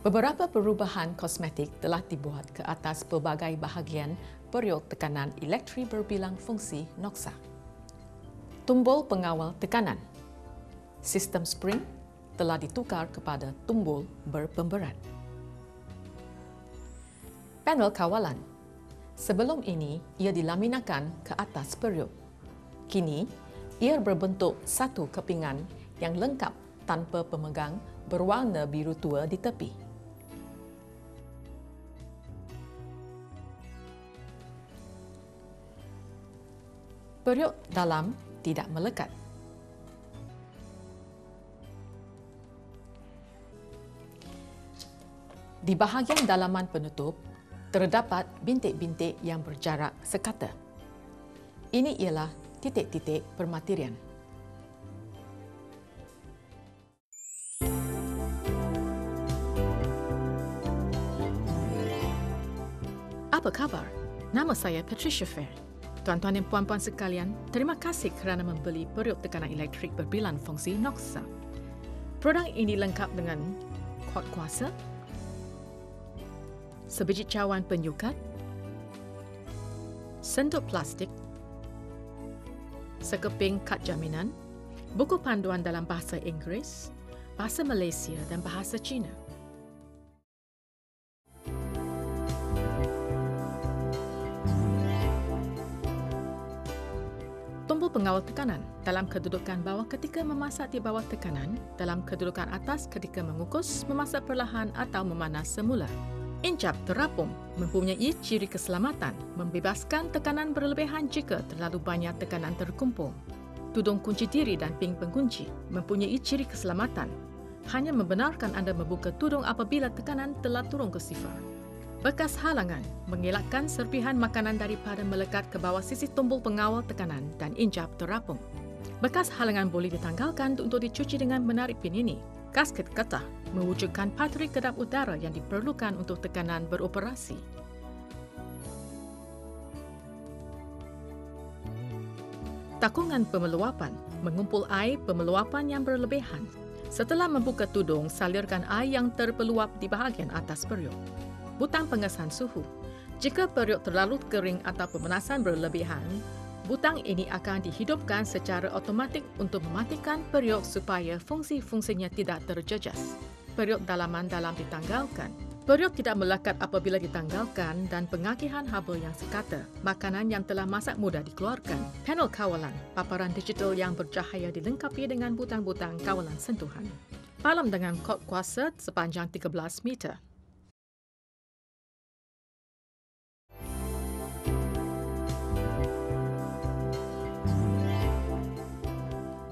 Beberapa perubahan kosmetik telah dibuat ke atas pelbagai bahagian periuk tekanan elektrik berbilang fungsi NOXA. Tumbul pengawal tekanan. Sistem spring telah ditukar kepada tumbul berpemberat. Panel kawalan. Sebelum ini, ia dilaminakan ke atas periuk. Kini, ia berbentuk satu kepingan yang lengkap tanpa pemegang berwarna biru tua di tepi. Periuk dalam tidak melekat. Di bahagian dalaman penutup, terdapat bintik-bintik yang berjarak sekata. Ini ialah titik-titik permaterian. Apa khabar? Nama saya Patricia Fair. Tuan-tuan dan puan-puan sekalian, terima kasih kerana membeli periuk tekanan elektrik berbilang fungsi NOXA. Produk ini lengkap dengan kod kuasa, sebiji cawan penyukat, senduk plastik, sekeping kad jaminan, buku panduan dalam bahasa Inggeris, bahasa Malaysia dan bahasa Cina. Tumbul pengawal tekanan dalam kedudukan bawah ketika memasak di bawah tekanan, dalam kedudukan atas ketika mengukus, memasak perlahan atau memanas semula. Incap terapung mempunyai ciri keselamatan, membebaskan tekanan berlebihan jika terlalu banyak tekanan terkumpul. Tudung kunci diri dan ping pengunci mempunyai ciri keselamatan, hanya membenarkan anda membuka tudung apabila tekanan telah turun ke sifar. Bekas halangan mengelakkan serpihan makanan daripada melekat ke bawah sisi tumbul pengawal tekanan dan incap terapung. Bekas halangan boleh ditanggalkan untuk dicuci dengan menarik pin ini. Gasket getah mewujudkan patri kedap udara yang diperlukan untuk tekanan beroperasi. Takungan pemeluapan mengumpul air pemeluapan yang berlebihan. Setelah membuka tudung, salirkan air yang terpeluap di bahagian atas periuk. Butang pengesan suhu. Jika periuk terlalu kering atau pemanasan berlebihan, butang ini akan dihidupkan secara automatik untuk mematikan periuk supaya fungsi-fungsinya tidak terjejas. Periuk dalaman dalam ditanggalkan. Periuk tidak melekat apabila ditanggalkan dan pengakihan haba yang sekata. Makanan yang telah masak mudah dikeluarkan. Panel kawalan, paparan digital yang bercahaya dilengkapi dengan butang-butang kawalan sentuhan. Palam dengan kod kuasa sepanjang 13 meter.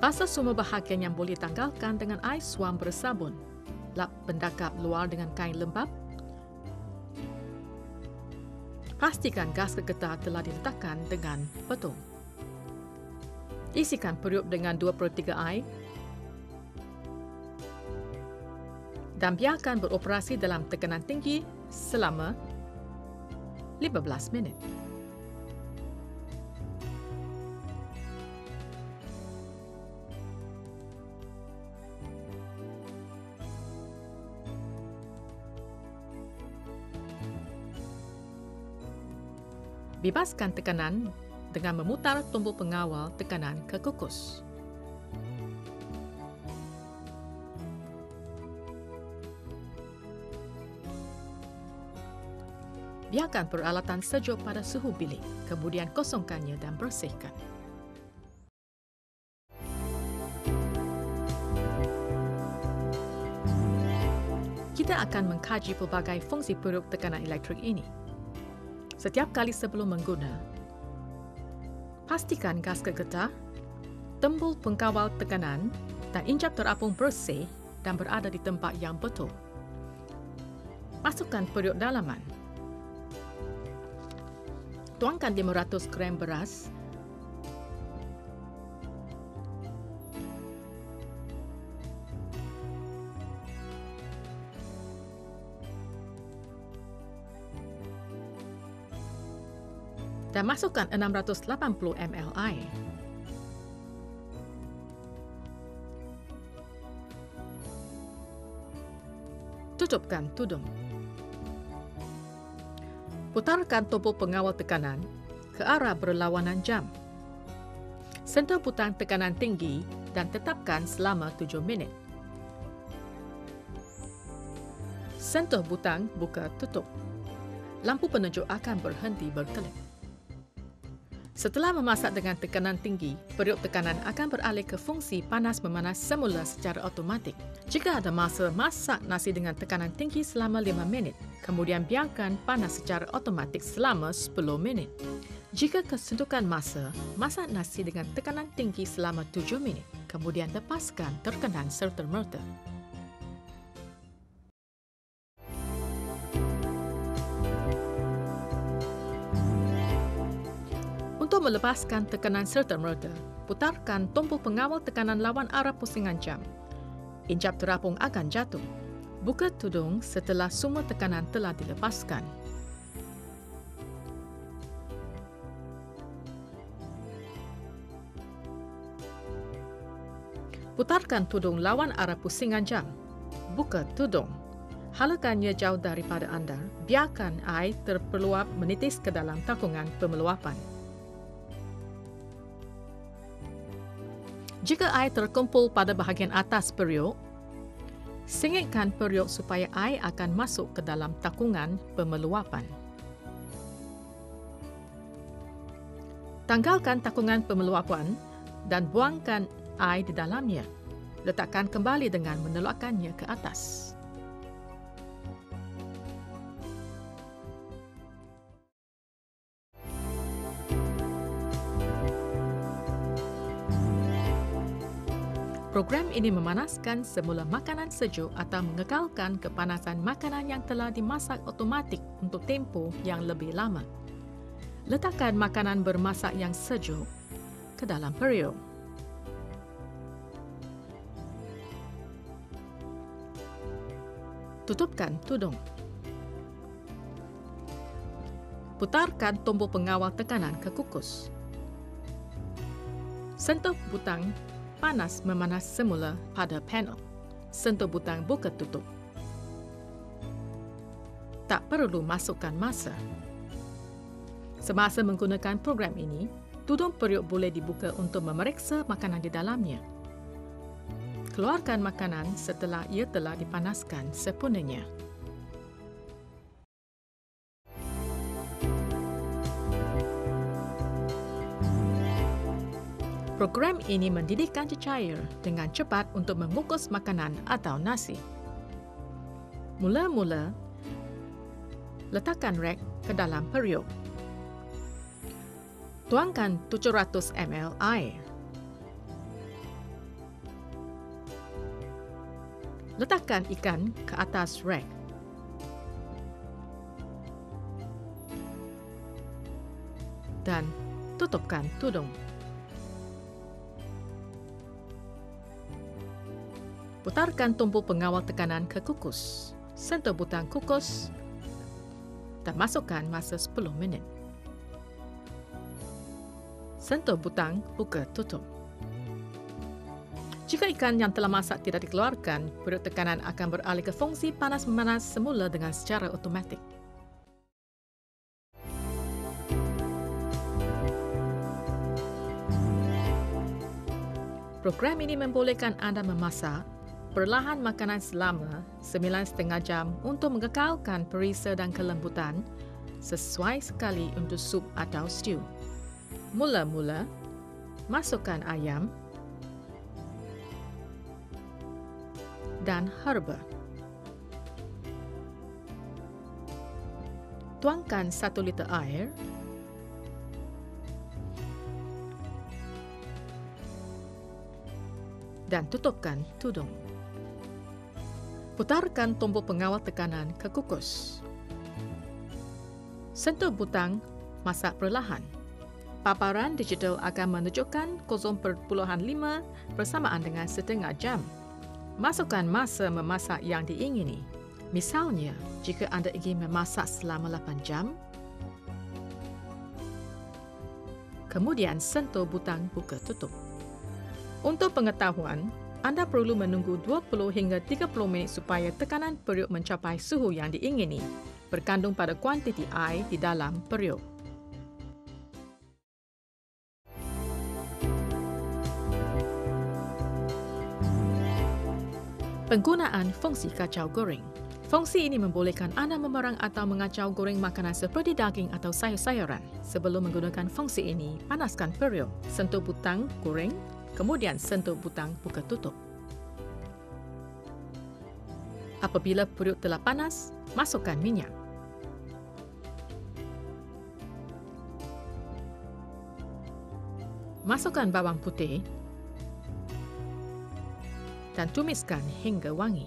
Basuh semua bahagian yang boleh tanggalkan dengan air suam bersabun. Lap pendakap luar dengan kain lembap. Pastikan gas getah telah diletakkan dengan betul. Isikan periuk dengan 2/3 air dan biarkan beroperasi dalam tekanan tinggi selama 15 minit. Bebaskan tekanan dengan memutar tumbul pengawal tekanan ke kukus. Biarkan peralatan sejuk pada suhu bilik, kemudian kosongkannya dan bersihkan. Kita akan mengkaji pelbagai fungsi periuk tekanan elektrik ini. Setiap kali sebelum mengguna, pastikan gasket getah, tumbul pengawal tekanan dan incap terapung bersih dan berada di tempat yang betul. Masukkan periuk dalaman. Tuangkan 500 gram beras, dan masukkan 680 ml air. Tutupkan tudung. Putarkan tombol pengawal tekanan ke arah berlawanan jam. Sentuh butang tekanan tinggi dan tetapkan selama 7 minit. Sentuh butang buka tutup. Lampu penunjuk akan berhenti berkelip. Setelah memasak dengan tekanan tinggi, periuk tekanan akan beralih ke fungsi panas memanas semula secara automatik. Jika ada masa, masak nasi dengan tekanan tinggi selama 5 minit, kemudian biarkan panas secara automatik selama 10 minit. Jika kesentukan masa, masak nasi dengan tekanan tinggi selama 7 minit, kemudian lepaskan terkenan serta-merta. Untuk melepaskan tekanan serta-merta, putarkan tombol pengawal tekanan lawan arah pusingan jam. Injap terapung akan jatuh. Buka tudung setelah semua tekanan telah dilepaskan. Putarkan tudung lawan arah pusingan jam. Buka tudung. Halakannya jauh daripada anda. Biarkan air terpeluap menitis ke dalam takungan pemeluapan. Jika air terkumpul pada bahagian atas periuk, singitkan periuk supaya air akan masuk ke dalam takungan pemeluapan. Tanggalkan takungan pemeluapan dan buangkan air di dalamnya. Letakkan kembali dengan menelakkannya ke atas. Program ini memanaskan semula makanan sejuk atau mengekalkan kepanasan makanan yang telah dimasak otomatik untuk tempoh yang lebih lama. Letakkan makanan bermasak yang sejuk ke dalam periuk. Tutupkan tudung. Putarkan tombol pengawal tekanan ke kukus. Sentuh butang panas memanas semula pada panel. Sentuh butang buka tutup. Tak perlu masukkan masa. Semasa menggunakan program ini, tudung periuk boleh dibuka untuk memeriksa makanan di dalamnya. Keluarkan makanan setelah ia telah dipanaskan sepenuhnya. Program ini mendidihkan cecair dengan cepat untuk mengukus makanan atau nasi. Mula-mula, letakkan rek ke dalam periuk. Tuangkan 700 ml air. Letakkan ikan ke atas rek. Dan tutupkan tudung. Putarkan tombol pengawal tekanan ke kukus. Sentuh butang kukus dan masukkan masa 10 minit. Sentuh butang buka tutup. Jika ikan yang telah masak tidak dikeluarkan, periuk tekanan akan beralih ke fungsi panas memanas semula dengan secara automatik. Program ini membolehkan anda memasak perlahan makanan selama 9,5 jam untuk mengekalkan perisa dan kelembutan sesuai sekali untuk sup atau stew. Mula-mula, masukkan ayam dan herba. Tuangkan 1 liter air dan tutupkan tudung. Putarkan tombol pengawal tekanan ke kukus. Sentuh butang masak perlahan. Paparan digital akan menunjukkan 0.5 bersamaan dengan setengah jam. Masukkan masa memasak yang diingini. Misalnya, jika anda ingin memasak selama 8 jam, kemudian sentuh butang buka tutup. Untuk pengetahuan, anda perlu menunggu 20 hingga 30 minit supaya tekanan periuk mencapai suhu yang diingini, berkandung pada kuantiti air di dalam periuk. Penggunaan fungsi kacau goreng. Fungsi ini membolehkan anda memerang atau mengacau goreng makanan seperti daging atau sayur-sayuran. Sebelum menggunakan fungsi ini, panaskan periuk, sentuh butang goreng, kemudian sentuh butang buka tutup. Apabila periuk telah panas, masukkan minyak. Masukkan bawang putih dan tumiskan hingga wangi.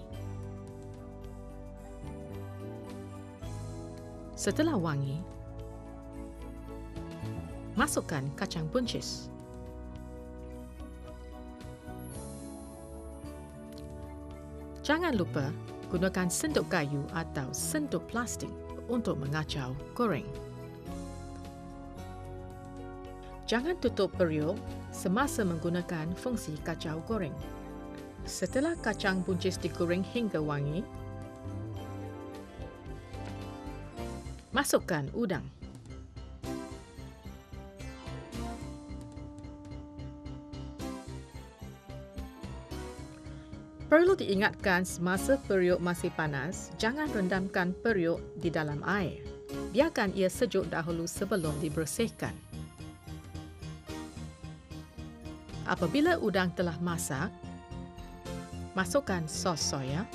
Setelah wangi, masukkan kacang buncis. Jangan lupa gunakan sendok kayu atau sendok plastik untuk mengacau goreng. Jangan tutup periuk semasa menggunakan fungsi kacau goreng. Setelah kacang buncis digoreng hingga wangi, masukkan udang. Perlu diingatkan semasa periuk masih panas, jangan rendamkan periuk di dalam air. Biarkan ia sejuk dahulu sebelum dibersihkan. Apabila udang telah masak, masukkan sos soya,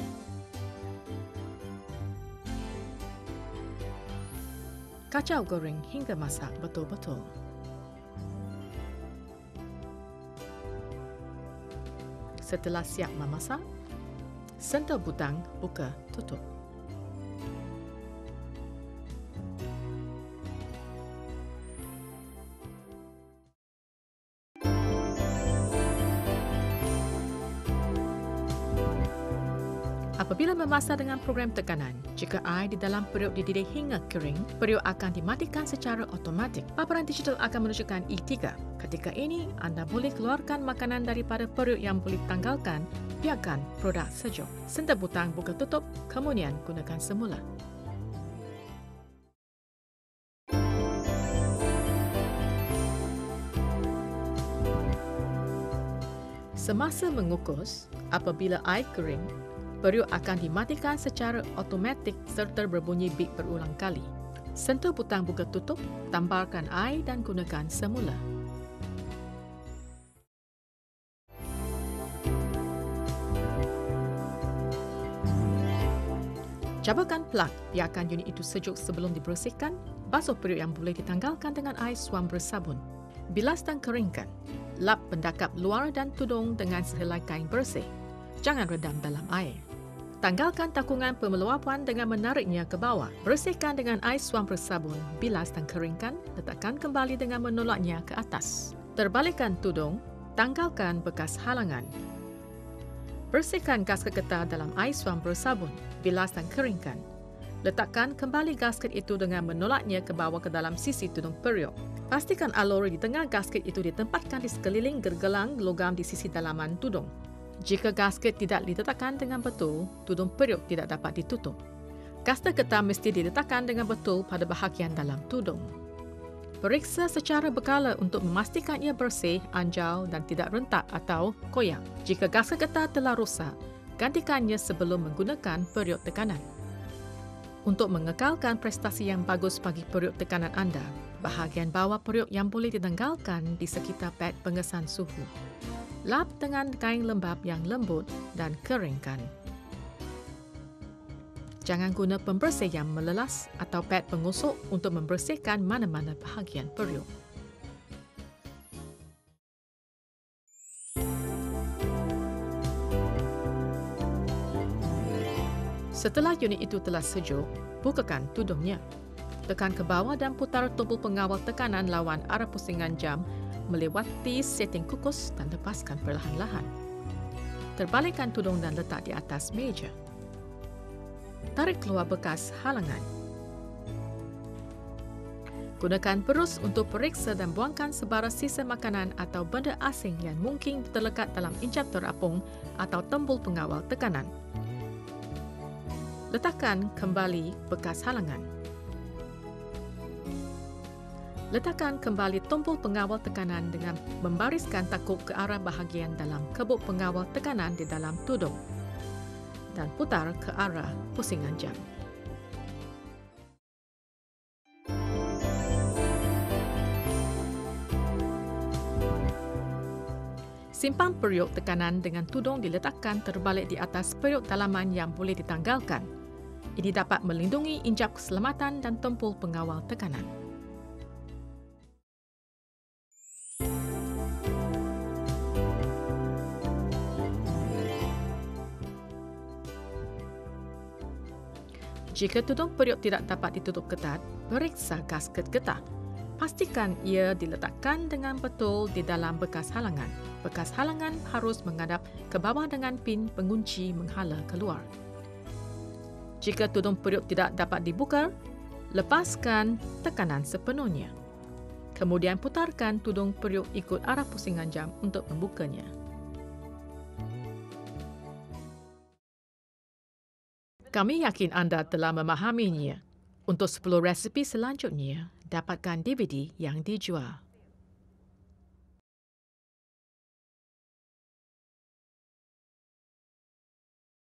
kacau goreng hingga masak betul-betul. Setelah siap memasak, sentuh butang buka tutup. Apabila memasak dengan program tekanan, jika air di dalam periuk dididih hingga kering, periuk akan dimatikan secara automatik. Paparan digital akan menunjukkan E3. Ketika ini, anda boleh keluarkan makanan daripada periuk yang boleh ditanggalkan, biarkan produk sejuk. Sentuh butang buka tutup, kemudian gunakan semula. Semasa mengukus, apabila air kering, periuk akan dimatikan secara automatik serta berbunyi bip berulang kali. Sentuh butang buka tutup, tamparkan air dan gunakan semula. Cabakan plug, biarkan unit itu sejuk sebelum dibersihkan. Basuh periuk yang boleh ditanggalkan dengan air suam bersabun. Bilas dan keringkan. Lap pendakap luar dan tudung dengan sehelai kain bersih. Jangan redam dalam air. Tanggalkan takungan pemeluapan dengan menariknya ke bawah. Bersihkan dengan air suam bersabun, bilas dan keringkan, letakkan kembali dengan menolaknya ke atas. Terbalikkan tudung, tanggalkan bekas halangan. Bersihkan gasket getah dalam air suam bersabun, bilas dan keringkan. Letakkan kembali gasket itu dengan menolaknya ke bawah ke dalam sisi tudung periuk. Pastikan aluri di tengah gasket itu ditempatkan di sekeliling gergelang logam di sisi dalaman tudung. Jika gasket tidak diletakkan dengan betul, tudung periuk tidak dapat ditutup. Gasket getah mesti diletakkan dengan betul pada bahagian dalam tudung. Periksa secara berkala untuk memastikan ia bersih, anjal dan tidak rentak atau koyak. Jika gasket getah telah rosak, gantikannya sebelum menggunakan periuk tekanan. Untuk mengekalkan prestasi yang bagus bagi periuk tekanan anda, bahagian bawah periuk yang boleh ditanggalkan di sekitar pad pengesan suhu. Lap dengan kain lembap yang lembut dan keringkan. Jangan guna pembersih yang melelas atau pad pengosok untuk membersihkan mana-mana bahagian periuk. Setelah unit itu telah sejuk, bukakan tudungnya. Tekan ke bawah dan putar tombol pengawal tekanan lawan arah pusingan jam melewati setting kukus dan lepaskan perlahan-lahan. Terbalikkan tudung dan letak di atas meja. Tarik keluar bekas halangan. Gunakan perus untuk periksa dan buangkan sebara sisa makanan atau benda asing yang mungkin terlekat dalam incap terapung atau tombol pengawal tekanan. Letakkan kembali bekas halangan. Letakkan kembali tombol pengawal tekanan dengan membariskan takuk ke arah bahagian dalam kebuk pengawal tekanan di dalam tudung dan putar ke arah pusingan jam. Simpan periuk tekanan dengan tudung diletakkan terbalik di atas periuk dalaman yang boleh ditanggalkan. Ini dapat melindungi incap keselamatan dan tombol pengawal tekanan. Jika tudung periuk tidak dapat ditutup ketat, periksa gasket getah. Pastikan ia diletakkan dengan betul di dalam bekas halangan. Bekas halangan harus menghadap ke bawah dengan pin pengunci menghala keluar. Jika tudung periuk tidak dapat dibuka, lepaskan tekanan sepenuhnya. Kemudian putarkan tudung periuk ikut arah pusingan jam untuk membukanya. Kami yakin anda telah memahaminya. Untuk 10 resipi selanjutnya, dapatkan DVD yang dijual.